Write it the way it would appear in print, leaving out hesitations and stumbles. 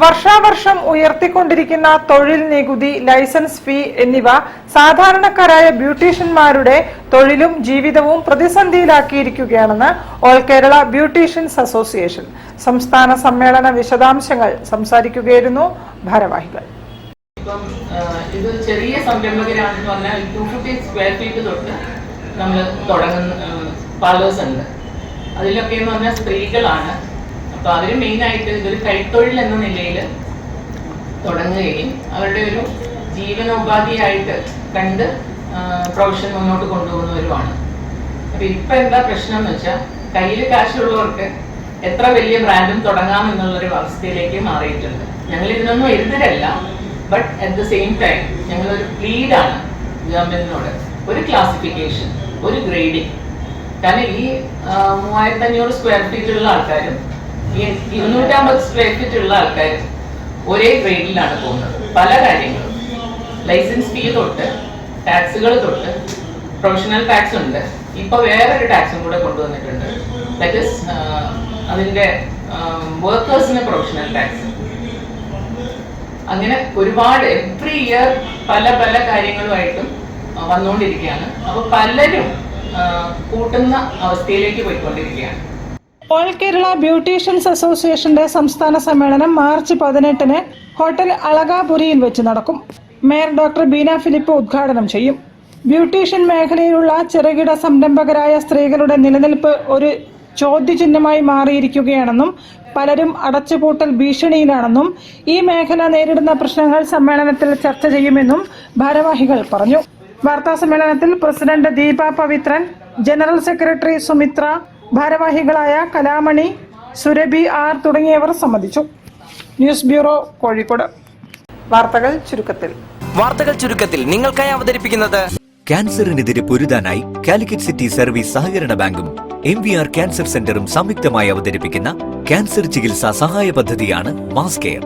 വർഷാവർഷം ഉയർത്തിക്കൊണ്ടിരിക്കുന്ന തൊഴിൽ നികുതി, ലൈസൻസ് ഫീ എന്നിവ സാധാരണക്കാരായ ബ്യൂട്ടീഷ്യന്മാരുടെ തൊഴിലും ജീവിതവും പ്രതിസന്ധിയിലാക്കിയിരിക്കുകയാണെന്ന് ഓൾ കേരള ബ്യൂട്ടീഷ്യൻസ് അസോസിയേഷൻ സംസ്ഥാന സമ്മേളന വിശദാംശങ്ങൾ സംസാരിക്കുകയായിരുന്നു ഭാരവാഹികൾ. ഇത് ചെറിയ സംരംഭകരാണെന്ന് പറഞ്ഞാൽ 250 സ്ക്വയർ ഫീറ്റ് തൊട്ട് നമ്മൾ തുടങ്ങുന്ന പാർലേഴ്സ് ഉണ്ട്. അതിലൊക്കെ എന്ന് പറഞ്ഞാൽ സ്ത്രീകളാണ്. അപ്പോൾ അവർ മെയിനായിട്ട് ഇതൊരു കൈത്തൊഴിൽ എന്ന നിലയിൽ തുടങ്ങുകയും അവരുടെ ഒരു ജീവനോപാധിയായിട്ട് കണ്ട് പ്രൊഫഷൻ മുന്നോട്ട് കൊണ്ടുപോകുന്നവരുമാണ്. അപ്പോൾ ഇപ്പം എന്താ പ്രശ്നം എന്ന് വെച്ചാൽ കയ്യിൽ കാശുള്ളവർക്ക് എത്ര വലിയ ബ്രാൻഡും തുടങ്ങാം എന്നുള്ളൊരു അവസ്ഥയിലേക്ക് മാറിയിട്ടുണ്ട്. ഞങ്ങൾ ഇതിനൊന്നും എതിരല്ല, but at the same time ഞങ്ങളൊരു പ്ലീഡാണ് ഗവൺമെന്റിനോട്. ഒരു ക്ലാസിഫിക്കേഷൻ, ഒരു ഗ്രേഡിങ്. കാരണം ഈ 3500 സ്ക്വയർ ഫീറ്റ് ഉള്ള ആൾക്കാരും ഈ 250 സ്ക്വയർ ഫീറ്റ് ഉള്ള ആൾക്കാരും ഒരേ ഗ്രേഡിലാണ് പോകുന്നത്. പല കാര്യങ്ങളും, ലൈസൻസ് ഫീ തൊട്ട് ടാക്സുകൾ തൊട്ട് പ്രൊഫഷണൽ ടാക്സ് ഉണ്ട്. ഇപ്പൊ വേറൊരു ടാക്സും കൂടെ കൊണ്ടുവന്നിട്ടുണ്ട്. ദാറ്റ് ഇസ് അതിന്റെ വർക്കേഴ്സിന് പ്രൊഫഷണൽ ടാക്സ്. അങ്ങനെ ഒരുപാട് എവ്രി ഇയർ പല പല കാര്യങ്ങളുമായിട്ടും വന്നുകൊണ്ടിരിക്കുകയാണ്. അപ്പൊ പലരും കൂട്ടുന്ന അവസ്ഥയിലേക്ക് പോയിക്കൊണ്ടിരിക്കുകയാണ്. ഓൾ കേരള ബ്യൂട്ടീഷ്യൻസ് അസോസിയേഷന്റെ സംസ്ഥാന സമ്മേളനം മാർച്ച് 18-ന് ഹോട്ടൽ അളകാപുരിയിൽ വെച്ച് നടക്കും. മേയർ ഡോക്ടർ ബീന ഫിലിപ്പ് ഉദ്ഘാടനം ചെയ്യും. ബ്യൂട്ടീഷ്യൻ മേഖലയിലുള്ള ചെറുകിട സംരംഭകരായ സ്ത്രീകളുടെ നിലനിൽപ്പ് ഒരു ചോദ്യചിഹ്നമായി മാറിയിരിക്കുകയാണെന്നും പലരും അടച്ചുപൂട്ടൽ ഭീഷണിയിലാണെന്നും ഈ മേഖല നേരിടുന്ന പ്രശ്നങ്ങൾ സമ്മേളനത്തിൽ ചർച്ച ചെയ്യുമെന്നും ഭാരവാഹികൾ പറഞ്ഞു. വാർത്താ സമ്മേളനത്തിൽ president Deepa Pavithran, general secretary Sumitra, ഭാരവാഹികളായ കലാമണി, സുരഭി ആർ തുടങ്ങിയവർ സംബന്ധിച്ചു. News bureau, Kozhikode. വാർത്തകൾ ചുരുക്കത്തിൽ നിങ്ങൾക്കായി അവതരിപ്പിക്കുന്നത് ക്യാൻസറിനെതിരെ പൊരുതാനായി കാലിക്കറ്റ് സിറ്റി സർവീസ് സഹകരണ ബാങ്കും MVR ക്യാൻസർ സെന്ററും സംയുക്തമായി അവതരിപ്പിക്കുന്ന ക്യാൻസർ ചികിത്സാ സഹായ പദ്ധതിയാണ് മാസ് കെയർ.